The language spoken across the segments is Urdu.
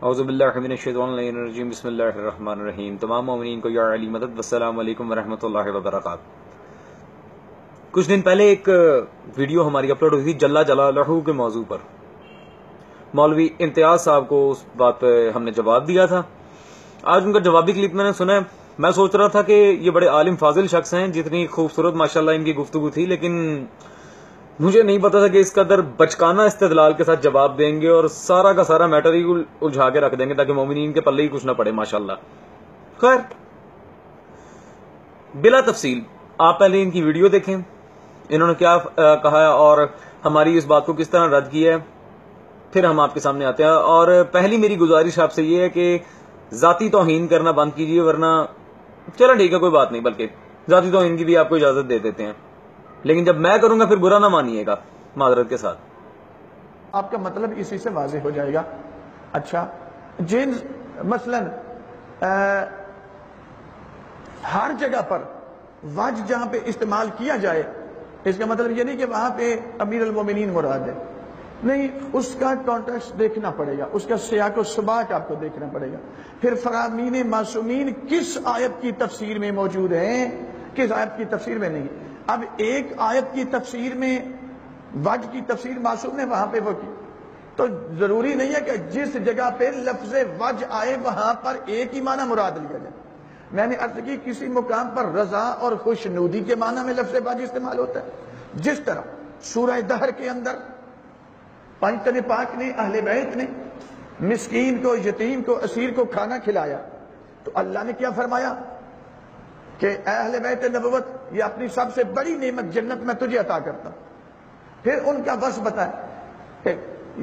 اعوذ باللہ من الشیطان الرجیم بسم اللہ الرحمن الرحیم۔ تمام مومنین کو یا علی مدد، والسلام علیکم ورحمۃ اللہ وبرکاتہ۔ کچھ دن پہلے ایک ویڈیو ہماری اپلوڈ ہوئی تھی جلا جلالہ کے موضوع پر۔ مولوی امتیاز صاحب کو اس بات پہ ہم نے جواب دیا تھا۔ آج ان کا جوابی کلپ میں نے سنا ہے۔ میں سوچ رہا تھا کہ یہ بڑے عالم فاضل شخص ہیں، جتنی خوبصورت ماشاءاللہ ان کی گفتگو تھی، لیکن مجھے نہیں پتا تھا کہ اس قدر بچکانہ استدلال کے ساتھ جواب دیں گے اور سارا کا سارا میٹر ہی الجھا کے رکھ دیں گے تاکہ مومنین کے پلے ہی کچھ نہ پڑے ماشاءاللہ۔ خیر، بلا تفصیل آپ پہلے ان کی ویڈیو دیکھیں، انہوں نے کیا کہا ہے اور ہماری اس بات کو کس طرح رد کیا ہے، پھر ہم آپ کے سامنے آتے ہیں۔ اور پہلی میری گزارش آپ سے یہ ہے کہ ذاتی توہین کرنا بند کیجیے، ورنہ چلو ٹھیک ہے کوئی بات نہیں، بلکہ ذاتی توہین کی بھی آپ کو اجازت دے دیتے ہیں، لیکن جب میں کروں گا پھر برا نہ مانیے گا، معذرت کے ساتھ۔ آپ کا مطلب اسی سے واضح ہو جائے گا۔ اچھا، جن مثلا ہر جگہ پر وجہ جہاں پہ استعمال کیا جائے، اس کا مطلب یہ نہیں کہ وہاں پہ امیر المومنین مراد ہے، نہیں، اس کا کانٹیکسٹ دیکھنا پڑے گا، اس کا سیاق و سباق آپ کو دیکھنا پڑے گا۔ پھر فرامین معصومین کس آیت کی تفسیر میں موجود ہیں، کس آیت کی تفسیر میں نہیں۔ اب ایک آیت کی تفسیر میں وجہ کی تفسیر معصوم نے وہاں پہ وہ کی، تو ضروری نہیں ہے کہ جس جگہ پہ لفظ وجہ آئے وہاں پر ایک ہی معنی مراد لیا جائے۔ میں نے عرض کی کسی مقام پر رضا اور خوشنودی کے معنی میں لفظ وجہ استعمال ہوتا ہے، جس طرح سورہ دہر کے اندر پنجتن پاک نے، اہل بیت نے مسکین کو، یتیم کو، اسیر کو کھانا کھلایا، تو اللہ نے کیا فرمایا کہ اے اہل بیت نبوت، یہ اپنی سب سے بڑی نعمت جنت میں تجھے عطا کرتا ہوں۔ پھر ان کا بس بتائیں کہ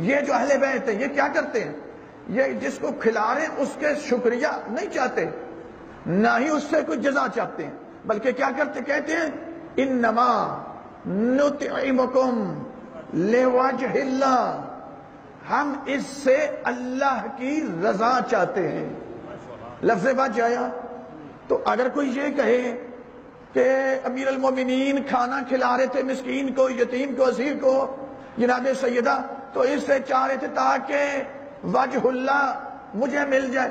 یہ جو اہل بیت ہیں یہ کیا کرتے ہیں، یہ جس کو کھلا رہے ہیں اس کے شکریہ نہیں چاہتے، نہ ہی اس سے کوئی جزا چاہتے ہیں، بلکہ کیا کرتے، کہتے ہیں انما نطعمکم لوجہ اللہ، ہم اس سے اللہ کی رضا چاہتے ہیں۔ لفظ وجہ آیا، تو اگر کوئی یہ کہے کہ امیر المومنین کھانا کھلا رہے تھے مسکین کو، یتیم کو، اسیر کو، جناب سیدہ، تو اس سے چاہ رہے تھے تاکہ وجہ اللہ مجھے مل جائے،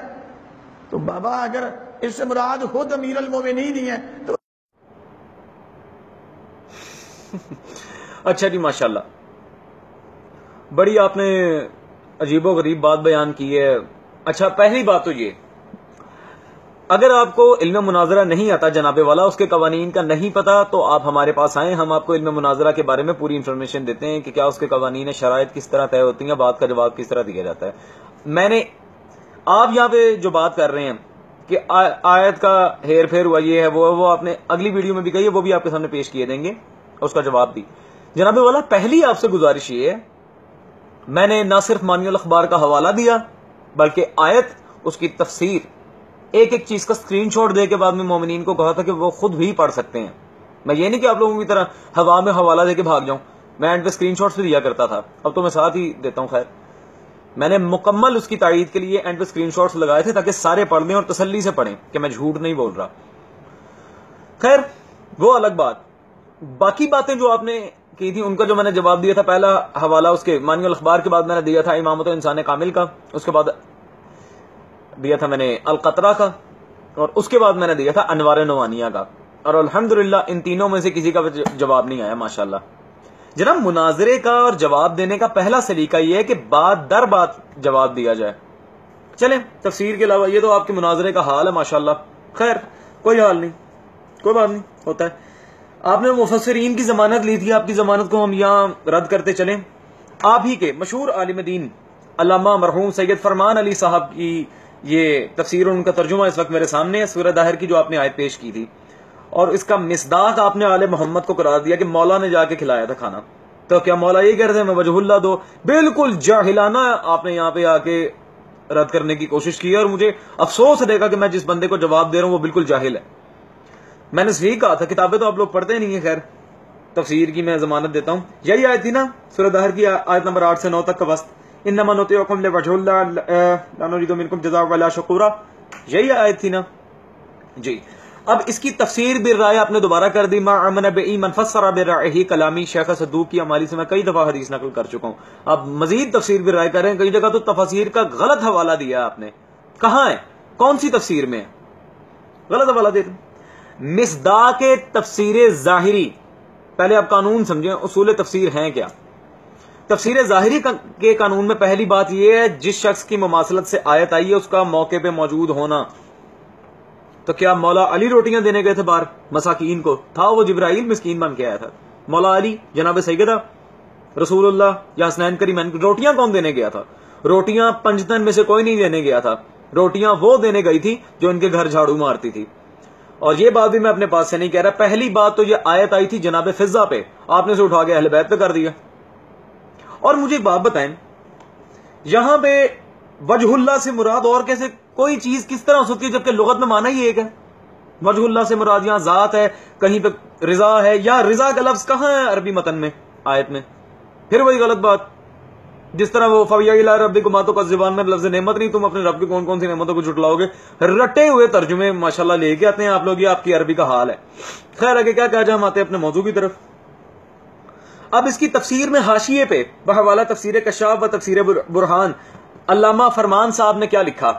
تو بابا اگر اس سے مراد خود امیر المومنین ہی ہے تو اچھا جی، ماشاءاللہ، بڑی آپ نے عجیب و غریب بات بیان کی ہے۔ اچھا، پہلی بات تو یہ، اگر آپ کو علم مناظرہ نہیں آتا جناب والا، اس کے قوانین کا نہیں پتا، تو آپ ہمارے پاس آئیں، ہم آپ کو علم مناظرہ کے بارے میں پوری انفارمیشن دیتے ہیں کہ کیا اس کے قوانین، شرائط کس طرح طے ہوتی ہیں، بات کا جواب کس طرح دیا جاتا ہے۔ میں نے آپ یہاں پہ جو بات کر رہے ہیں کہ آیت کا ہیر پھیر ہوا، یہ ہے وہ آپ نے اگلی ویڈیو میں بھی کہی ہے، وہ بھی آپ کے سامنے پیش کیے دیں گے، اس کا جواب بھی۔ جناب والا، پہلی آپ سے گزارش یہ ہے، میں نے نہ صرف مانی الاخبار کا حوالہ دیا بلکہ آیت، اس کی تفسیر، ایک ایک چیز کا اسکرین شاٹ دے کے بعد میں مومنین کو کہا تھا کہ وہ خود بھی پڑھ سکتے ہیں۔ میں یہ نہیں کہ آپ لوگوں کی طرح ہوا میں حوالہ دے کے بھاگ جاؤں، میں اینڈ پہ اسکرین شاٹس بھی دیا کرتا تھا، اب تو میں ساتھ ہی دیتا ہوں۔ خیر، میں نے مکمل اس کی تائید کے لیے اینڈ پہ اسکرین شاٹس لگائے تھے تاکہ سارے پڑھ لیں اور تسلی سے پڑھیں کہ میں جھوٹ نہیں بول رہا۔ خیر، وہ الگ بات۔ باقی باتیں جو آپ نے کی تھی ان کا جو میں نے جواب دیا تھا، پہلا حوالہ اس کے مانی الاخبار کے بعد میں نے دیا تھا امامت انسان کامل کا، اس کے بعد دیا تھا میں نے القطرہ کا، اور اس کے بعد میں نے دیا تھا انوار نوانیہ کا، اور الحمدللہ ان تینوں میں سے کسی کا جواب نہیں آیا ماشاءاللہ۔ جناب، مناظرے کا اور جواب دینے کا پہلا سلیقہ یہ ہے کہ بات در بات جواب دیا جائے۔ چلیں، تفسیر کے علاوہ یہ تو آپ کے مناظرے کا حال ہے ماشاءاللہ۔ خیر، کوئی حال نہیں، کوئی بات نہیں، ہوتا ہے۔ آپ نے مفسرین کی ضمانت لی تھی، آپ کی ضمانت کو ہم یہاں رد کرتے چلیں۔ آپ ہی کے مشہور عالم دین علامہ مرحوم سید فرمان علی صاحب کی یہ تفسیر اور ان کا ترجمہ اس وقت میرے سامنے ہے، سورہ دہر کی جو آپ نے آیت پیش کی تھی، اور اس کا مصداق آپ نے آل محمد کو قرار دیا کہ مولا نے جا کے کھلایا تھا کھانا، تو کیا مولا یہ کہتے ہیں میں وجہ اللہ دو؟ بالکل جاہلانہ آپ نے یہاں پہ آ کے رد کرنے کی کوشش کی ہے، اور مجھے افسوس رہے گا کہ میں جس بندے کو جواب دے رہا ہوں وہ بالکل جاہل ہے۔ میں نے صحیح کہا تھا، کتابیں تو آپ لوگ پڑھتے نہیں ہیں، خیر تفسیر کی میں ضمانت دیتا ہوں۔ یہی آیت تھی نا سورہ دہر کی آیت نمبر 8 سے 9 تک کا وسط، انما نطیعکم لوجہ اللہ لا نرید منکم جزاء ولا شکورا، یہی آیت تھی نا جی۔ اب اس کی تفسیر بالرائے آپ نے دوبارہ کر دی. ما امن بایمن فسر برائه کلامی شیخ صدوق کی امالی سے میں کئی دفعہ حدیث نقل کر چکا ہوں. اب مزید تفسیر بالرائے کریں. کئی جگہ تو تفاسیر کا غلط حوالہ دیا آپ نے. کہاں ہے؟ کون سی تفسیر میں غلط حوالہ دیتے؟ مصداق تفسیر ظاہری. پہلے آپ قانون سمجھیں اصول تفسیر ہیں کیا. تفسیر ظاہری کے قانون میں پہلی بات یہ ہے جس شخص کی مماثلت سے آیت آئی ہے اس کا موقع پہ موجود ہونا. تو کیا مولا علی روٹیاں دینے گئے تھے باہر مساکین کو؟ تھا وہ جبرائیل مسکین بن کے آیا تھا. مولا علی جناب سیدہ رسول اللہ یا حسنین کریمین روٹیاں کون دینے گیا تھا؟ روٹیاں پنجتن میں سے کوئی نہیں دینے گیا تھا. روٹیاں وہ دینے گئی تھی جو ان کے گھر جھاڑو مارتی تھی. اور یہ بات بھی میں اپنے پاس سے نہیں کہہ رہا. پہلی بات تو یہ آیت آئی تھی جناب فضہ پہ, آپ نے اسے اٹھا کے اہل بیت پہ کر دیا. اور مجھے ایک بات بتائیں, یہاں پہ وجہ اللہ سے مراد اور کیسے کوئی چیز کس طرح ہو سکتی ہے جبکہ لغت میں معنی ہی ایک ہے. وجہ اللہ سے مراد یہاں ذات ہے, کہیں پہ رضا ہے. یا رضا کا لفظ کہاں ہے عربی متن میں آیت میں؟ پھر وہی غلط بات جس طرح وہ فَوَيَّ إِلَىٰ رَبِّكُمْ تو کا زبان میں لفظ نعمت نہیں, تم اپنے رب کی کون کون سی نعمتوں کو جھٹلاؤ گے. رٹے ہوئے ترجمے ماشاءاللہ لے کے آتے ہیں آپ لوگ, یہ آپ کی عربی کا حال ہے. خیر آگے کیا کہا جائے, ہم آتے ہیں اپنے موضوع کی طرف. اب اس کی تفسیر میں حاشیے پہ بحوالہ تفسیر کشاف و تفسیر برہان علامہ فرمان صاحب نے کیا لکھا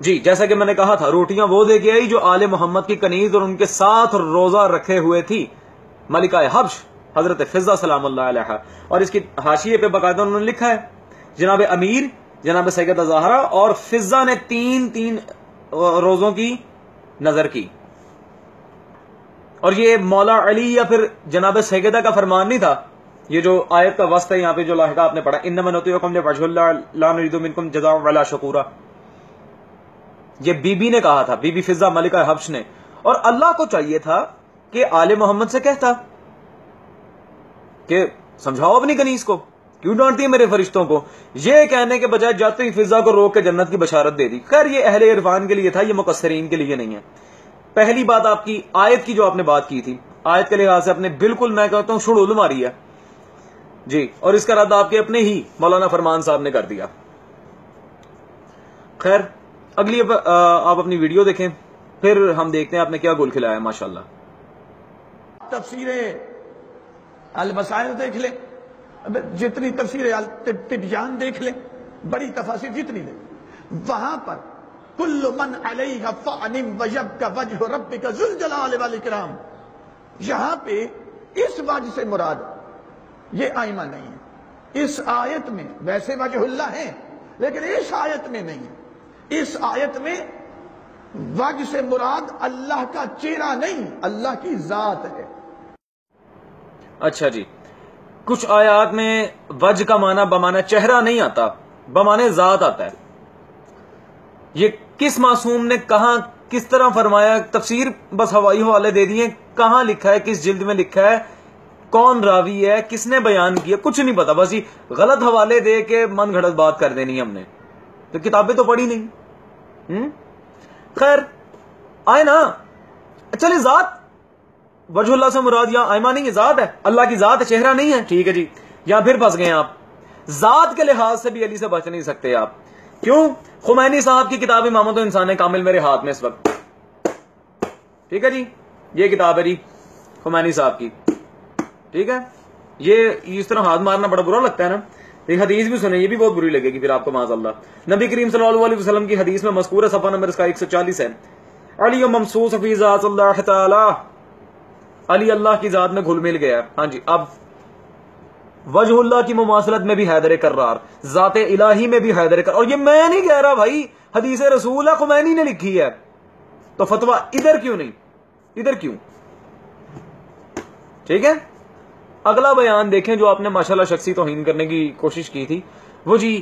جی. جیسا کہ میں نے کہا تھا, روٹیاں وہ دے کے آئی جو آل محمد کی کنیز اور ان کے ساتھ روزہ رکھے ہوئے تھی ملکہ حبش حضرت فضہ سلام اللہ علیہ. اور اس کی حاشیے پہ باقاعدہ انہوں نے لکھا ہے جناب امیر جناب سیدہ زہرا اور فضہ نے 3 روزوں کی نظر کی. اور یہ مولا علی یا پھر جناب سیدہ کا فرمان نہیں تھا. یہ جو آیت کا وسط ہے یہاں پہ جو لاحقہ آپ نے پڑھا, انما نطیعکم لوجہ اللہ لا نرید منکم جزاء ولا شکورا, یہ بی بی نے کہا تھا, بی بی فضہ ملکہ حبش نے. اور اللہ کو چاہیے تھا کہ آل محمد سے کہتا کہ سمجھاؤ اپنی کنیز کو, کیوں ڈانٹتی ہے میرے فرشتوں کو. یہ کہنے کے بجائے جاتے ہی فضہ کو روک کے جنت کی بشارت دے دی. خیر یہ اہل عرفان کے لیے تھا, یہ مقصرین کے لیے نہیں ہے. پہلی بات آپ کی آیت کی جو آپ نے بات کی تھی, آیت کے لحاظ سے آپ نے بالکل میں کہتا ہوں شڑول ماری ہے جی. اور اس کا رد آپ کے اپنے ہی مولانا فرمان صاحب نے کر دیا. خیر اگلی آپ اپنی ویڈیو دیکھیں, پھر ہم دیکھتے ہیں آپ نے کیا گول کھلایا ماشاءاللہ. تفسیر البصائر دیکھ لیں, جتنی تفسیر تبیان دیکھ لیں, بڑی تفاسیر جتنی دیں, وہاں پر کل من علیہ فان ویبقى وجہ ربک ذو الجلال والاکرام, یہاں پہ اس وجہ سے مراد یہ آئمہ نہیں ہے. اس آیت میں ویسے وجہ اللہ ہے لیکن اس آیت میں نہیں ہے. اس آیت میں وجہ سے مراد اللہ کا چہرہ نہیں, اللہ کی ذات ہے. اچھا جی, کچھ آیات میں وجہ کا معنی بمعنی چہرہ نہیں آتا, بمعنی ذات آتا ہے. یہ کس معصوم نے کہاں کس طرح فرمایا؟ تفسیر بس ہوائی حوالے دے دیے, کہاں لکھا ہے, کس جلد میں لکھا ہے, کون راوی ہے, کس نے بیان کیا, کچھ نہیں پتا. بس یہ غلط حوالے دے کے من گھڑت بات کر دینی ہم نے, تو کتابیں تو پڑھی نہیں. خیر آئے نا, چلے ذات وجہ اللہ سے مراد یہاں آئمہ نہیں ہے, ذات ہے, اللہ کی ذات ہے, چہرہ نہیں ہے. ٹھیک ہے جی, یہاں پھر پھنس گئے آپ. ذات کے لحاظ سے بھی علی سے بچ نہیں سکتے آپ. کیوں؟ خمینی صاحب کی کتاب امامت و انسان کامل میرے ہاتھ میں اس وقت. ٹھیک ہے جی, یہ کتاب ہے جی خمینی صاحب کی. ٹھیک ہے, یہ اس طرح ہاتھ مارنا بڑا برا لگتا ہے نا. ایک حدیث بھی سنیں, یہ بھی بہت بری لگے گی پھر آپ کو معاذ اللہ. نبی کریم صلی اللہ علیہ وسلم کی حدیث میں مذکور ہے, صفحہ نمبر اس کا 140 ہے, علی ممسوس فی ذات اللہ تعالی, علی اللہ کی ذات میں گھل مل گیا. ہاں جی, اب وجہ اللہ کی مماثلت میں بھی حیدر کرار, ذات الہی میں بھی حیدر کرار. اور یہ میں نہیں کہہ رہا بھائی, حدیث رسول ہے, خمینی نے لکھی ہے. تو فتویٰ ادھر کیوں نہیں, ادھر کیوں؟ ٹھیک ہے, اگلا بیان دیکھیں جو آپ نے ماشاءاللہ شخصی توہین کرنے کی کوشش کی تھی. وہ جی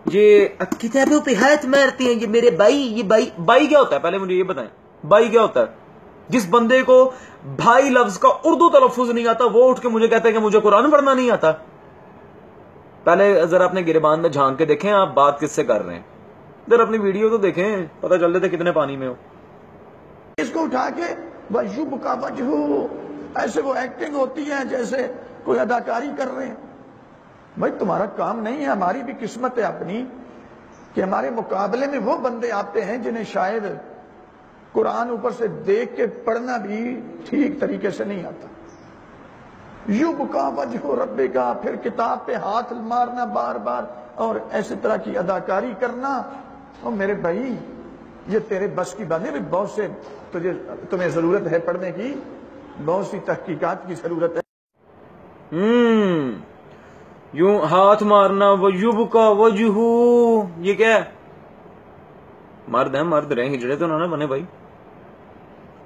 یہ کتابوں پہ ہاتھ مارتے ہیں, یہ میرے بھائی. یہ بھائی کیا ہوتا ہے پہلے مجھے یہ بتائیں, بھائی کیا ہوتا ہے؟ جس بندے کو بھائی لفظ کا اردو تلفظ نہیں آتا وہ اٹھ کے مجھے کہتا ہے کہ مجھے قرآن پڑھنا نہیں آتا. پہلے ذرا اپنے گریبان میں جھانک کے دیکھیں آپ بات کس سے کر رہے ہیں. ادھر اپنی ویڈیو تو دیکھیں, پتہ چل جاتا ہے کتنے پانی میں ہو. اس کو اٹھا کے وجوب کا وجہ, ایسے وہ ایکٹنگ ہوتی ہے جیسے کوئی اداکاری کر رہے ہیں. بھائی تمہارا کام نہیں ہے, ہماری بھی قسمت ہے اپنی کہ ہمارے مقابلے میں وہ بندے آتے ہیں جنہیں شاید قرآن اوپر سے دیکھ کے پڑھنا بھی ٹھیک طریقے سے نہیں آتا. یبقا وجہ ربکا، پھر کتاب پہ ہاتھ مارنا بار بار اور ایسی طرح کی اداکاری کرنا. اور میرے بھائی یہ تیرے بس کی بات نہیں. بہت سے تمہیں ضرورت ہے پڑھنے کی، بہت سی تحقیقات کی ضرورت ہے. یوں ہاتھ مارنا، وَيُبْقَى وَجْهُ، یہ کیا ہے؟ مرد ہیں، مرد رہے، ہجڑے تو نہ بنے بھائی.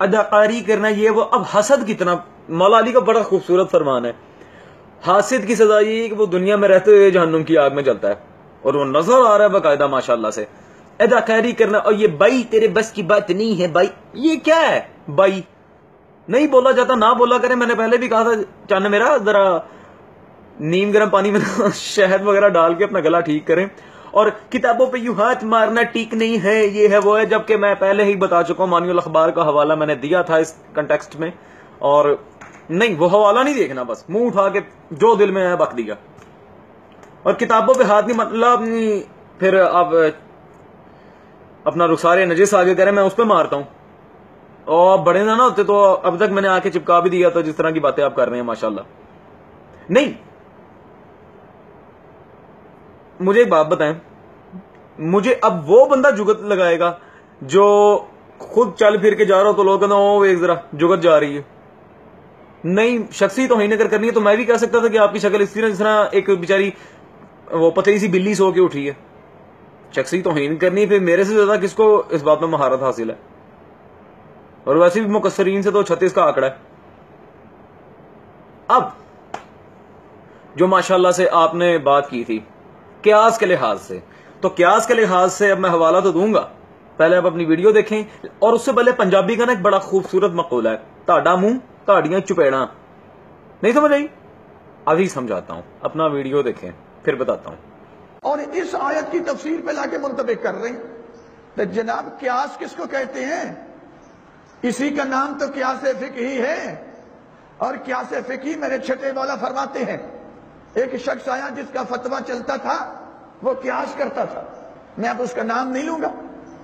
اداکاری کرنا یہ وہ. اب حسد کتنا، مولا علی کا بڑا خوبصورت فرمان ہے، حاسد کی سزا یہ کہ وہ دنیا میں رہتے ہوئے جہنم کی آگ میں جلتا ہے، اور وہ نظر آ رہا ہے باقاعدہ ماشاءاللہ سے. اداکاری کرنا، اور یہ بھائی تیرے بس کی بات نہیں ہے بھائی، یہ کیا ہے بھائی؟ نہیں بولا جاتا، نہ بولا کریں. میں نے پہلے بھی کہا تھا چاند میرا ذرا نیم گرم پانی میں شہد وغیرہ ڈال کے اپنا گلا ٹھیک کریں. اور کتابوں پہ یوں ہاتھ مارنا ٹھیک نہیں ہے، یہ ہے وہ ہے، جبکہ میں پہلے ہی بتا چکا ہوں. مانی الاخبار کا حوالہ میں نے دیا تھا اس کنٹیکسٹ میں، اور نہیں وہ حوالہ نہیں دیکھنا، بس منہ اٹھا کے جو دل میں ہے بک دیا. اور کتابوں پہ ہاتھ نہیں مطلب پھر آپ اپنا رخسار نجس آگے کریں، میں اس پہ مارتا ہوں. اور بڑے نہ ہوتے تو اب تک میں نے آ کے چپکا بھی دیا. تو جس طرح کی باتیں آپ کر رہے ہیں ماشاءاللہ. نہیں، مجھے ایک بات بتائیں، مجھے اب وہ بندہ جگت لگائے گا جو خود چل پھر کے جا رہا ہو تو لوگ کہتے ہیں ایک ذرا جگت جا رہی ہے. نہیں، شخصی توہین اگر کرنی ہے تو میں بھی کہہ سکتا تھا کہ آپ کی شکل اس طرح جس طرح ایک بیچاری وہ پتلی سی بلی سو کے اٹھی ہے. شخصی توہین کرنی، پھر میرے سے زیادہ کس کو اس بات میں مہارت حاصل ہے؟ اور ویسے بھی مقصرین سے تو 36 کا آنکڑا ہے. اب جو ماشاءاللہ سے آپ نے بات کی تھی قیاس کے لحاظ سے، تو قیاس کے لحاظ سے اب میں حوالہ تو دوں گا، پہلے آپ اپنی ویڈیو دیکھیں. اور اس سے پہلے پنجابی کا نا ایک بڑا خوبصورت مقولہ ہے، تاڑا منہ تاڑیاں چپیڑا. نہیں سمجھ آئی؟ ابھی سمجھاتا ہوں، اپنا ویڈیو دیکھیں پھر بتاتا ہوں. اور اس آیت کی تفسیر پہ لا کے منطبق کر رہے ہیں. تو جناب قیاس کس کو کہتے ہیں؟ اسی کا نام تو قیاس فقہی ہے. اور قیاس فقہی میرے چھٹے والا فرماتے ہیں، ایک شخص آیا جس کا فتویٰ چلتا تھا، وہ قیاس کرتا تھا. میں اب اس کا نام نہیں لوں گا.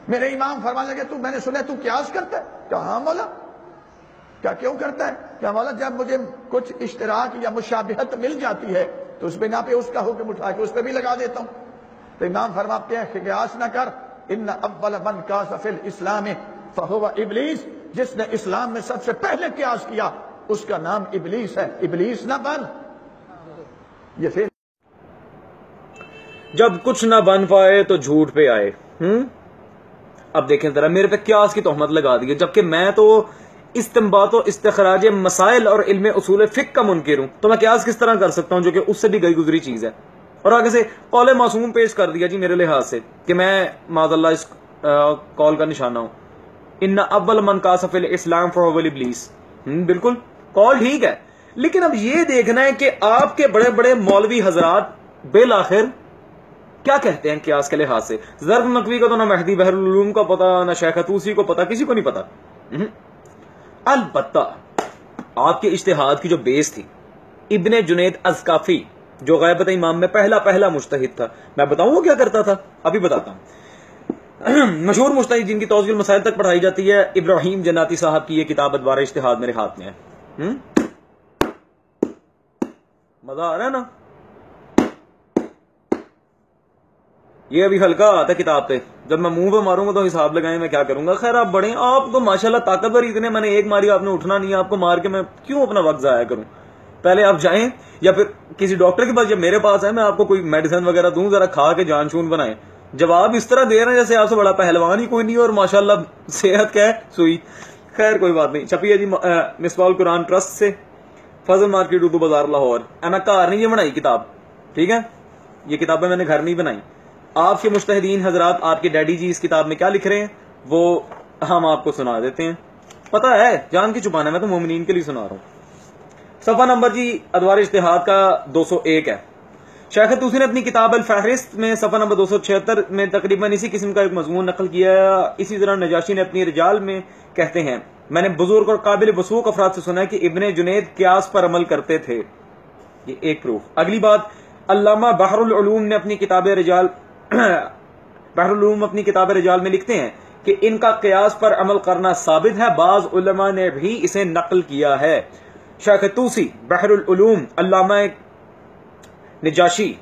میرے امام فرمانے لگے میں نے سنا تو قیاس کرتا ہے. کہا ہاں مولا. کیا کیوں کرتا ہے؟ کیا مولا جب مجھے کچھ اشتراک یا مشابہت مل جاتی ہے تو اس بنا پہ اس کا حکم اٹھا کے اس پہ بھی لگا دیتا ہوں. تو امام فرماتے ہیں کہ قیاس نہ کر. ان اول من قاس فی الاسلام فہو ابلیس، جس نے اسلام میں سب سے پہلے قیاس کیا اس کا نام ابلیس ہے. ابلیس نہ بن. یہ پھر جب کچھ نہ بن پائے تو جھوٹ پہ آئے. اب دیکھیں ذرا، میرے پہ قیاس کی تہمت لگا دی ہے، جبکہ میں تو استنباط و استخراج مسائل اور علم اصول فقہ کا منکر ہوں. تو میں قیاس کس طرح کر سکتا ہوں جو کہ اس سے بھی گئی گزری چیز ہے؟ اور آگے سے قول معصوم پیش کر دیا جی میرے لحاظ سے کہ میں معاذ اللہ اس قول کا نشانہ ہوں. ان اول من قاس فی الاسلام فہو ابلیس. بالکل قول ٹھیک ہے، لیکن اب یہ دیکھنا ہے کہ آپ کے بڑے بڑے مولوی حضرات بالآخر کیا کہتے ہیں قیاس کے لحاظ سے. ظرف نقوی کا تو نہ مہدی بحر العلوم کا پتا، نہ شیخ طوسی کو پتا، کسی کو نہیں پتا. البتہ آپ کے اجتہاد کی جو بیس تھی، ابن جنید ازکافی جو غیبت امام میں پہلا مجتہد تھا، میں بتاؤں وہ کیا کرتا تھا؟ ابھی بتاتا ہوں. مشہور مجتہد جن کی توضیح المسائل تک پڑھائی جاتی ہے، ابراہیم جناتی صاحب کی یہ کتاب ادوار اجتہاد میرے ہاتھ میں ہے. مزہ آ رہا ہے نا؟ یہ ابھی ہلکا آتا ہے کتاب پہ، جب میں منہ پہ ماروں گا تو حساب لگائیں میں کیا کروں گا. خیر آپ بڑے، آپ تو ماشاءاللہ طاقتور اتنے، میں نے ایک ماری آپ نے اٹھنا نہیں ہے، آپ کو مار کے میں کیوں اپنا وقت ضائع کروں؟ پہلے آپ جائیں یا پھر کسی ڈاکٹر کے پاس، جب میرے پاس ہے میں آپ کو کوئی میڈیسن وغیرہ دوں، ذرا کھا کے جان شون بنائیں. جب آپ اس طرح دے رہے ہیں جیسے آپ سے بڑا پہلوان ہی کوئی نہیں، اور ماشاءاللہ صحت کیا ہے سوئی. خیر کوئی بات نہیں. چھپی ہے جی مصباح القرآن ٹرسٹ سے، فضل مارکیٹ اردو بازار لاہور. میں گھر نہیں یہ بنائی کتاب، ٹھیک ہے؟ یہ کتابیں میں نے گھر نہیں بنائی. آپ کے مجتہدین حضرات، آپ کے ڈیڈی جی اس کتاب میں کیا لکھ رہے ہیں وہ ہم آپ کو سنا دیتے ہیں. پتہ ہے جان کی چھپانا، میں تو مومنین کے لیے سنا رہا ہوں. صفحہ نمبر جی ادوار اجتہاد کا 201 ہے. شیخ طوسی نے اپنی کتاب الفہرست میں صفحہ نمبر 276 میں تقریباً اسی قسم کا ایک مضمون نقل کیا. اسی طرح نجاشی نے اپنی رجال میں کہتے ہیں، میں نے بزرگ اور قابل وثوق افراد سے سنا ہے کہ ابن جنید قیاس پر عمل کرتے تھے. یہ ایک پروف. اگلی بات، علامہ بحر العلوم نے اپنی کتاب رجال میں لکھتے ہیں کہ ان کا قیاس پر عمل کرنا ثابت ہے، بعض علماء نے بھی اسے نقل کیا ہے۔ شیخ طوسی بحر العلوم، علامہ نجاشی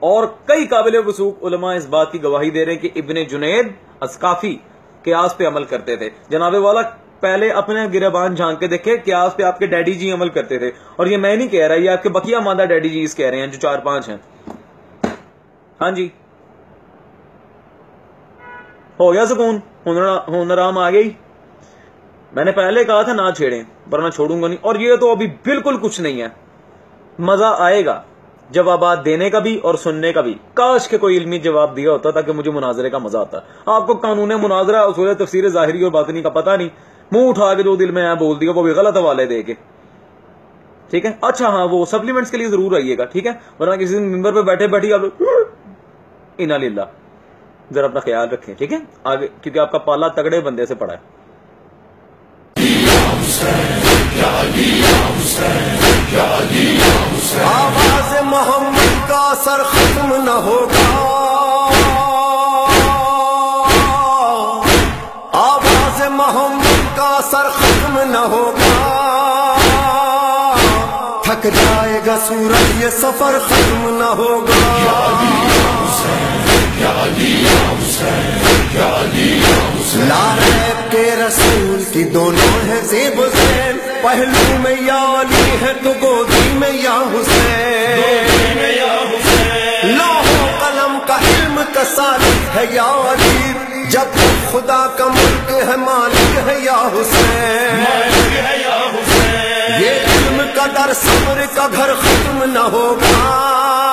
اور کئی قابل وثوق علماء اس بات کی گواہی دے رہے ہیں کہ ابن جنید اسقافی قیاس پہ عمل کرتے تھے۔ جناب والا پہلے اپنے گریبان جھانک کے دیکھے، قیاس پہ آپ کے ڈیڈی جی عمل کرتے تھے، اور یہ میں نہیں کہہ رہا، یہ آپ کے بقیہ ماندہ ڈیڈی جی اس کہہ رہے ہیں جو 4-5 ہیں۔ ہاں جی، ہو گیا سکون، ہنرام آ گئی۔ میں نے پہلے کہا تھا نہ چھیڑیں، ورنہ چھوڑوں گا نہیں، اور یہ تو ابھی بالکل کچھ نہیں ہے، مزہ آئے گا جوابات دینے کا بھی اور سننے کا بھی۔ کاش کہ کوئی علمی جواب دیا ہوتا تاکہ مجھے مناظرے کا مزہ آتا۔ آپ کو قانون مناظرہ، اصول تفسیر ظاہری اور باطنی کا پتہ نہیں، منہ اٹھا کے جو دل میں آیا بول دیا، وہ بھی غلط حوالے دے کے، ٹھیک ہے۔ اچھا ہاں، وہ سپلیمنٹس کے لیے ضرور آئیے گا، ٹھیک ہے، ورنہ کسی دن ممبر پہ بیٹھے بیٹھی آپ انا للہ، ذرا اپنا خیال رکھیں، ٹھیک ہے آگے، کیونکہ آپ کا پالا تگڑے بندے سے پڑا ہے۔ آواز محمد کا اثر ختم نہ ہوگا، آواز محمد کا اثر ختم نہ ہوگا، تھک جائے گا سورج یہ سفر ختم نہ ہوگا۔ لاریب کے رسول کی دونوں ہیں زیب و زین، پہلو میں یا علی ہے تو گودی میں یا حسین، لوح و قلم کا علم کا سالک ہے یا علی، جب تک خدا کا ملک ہے مالک ہے یا حسین، یہ علم کا در صبر کا گھر ختم نہ ہوگا۔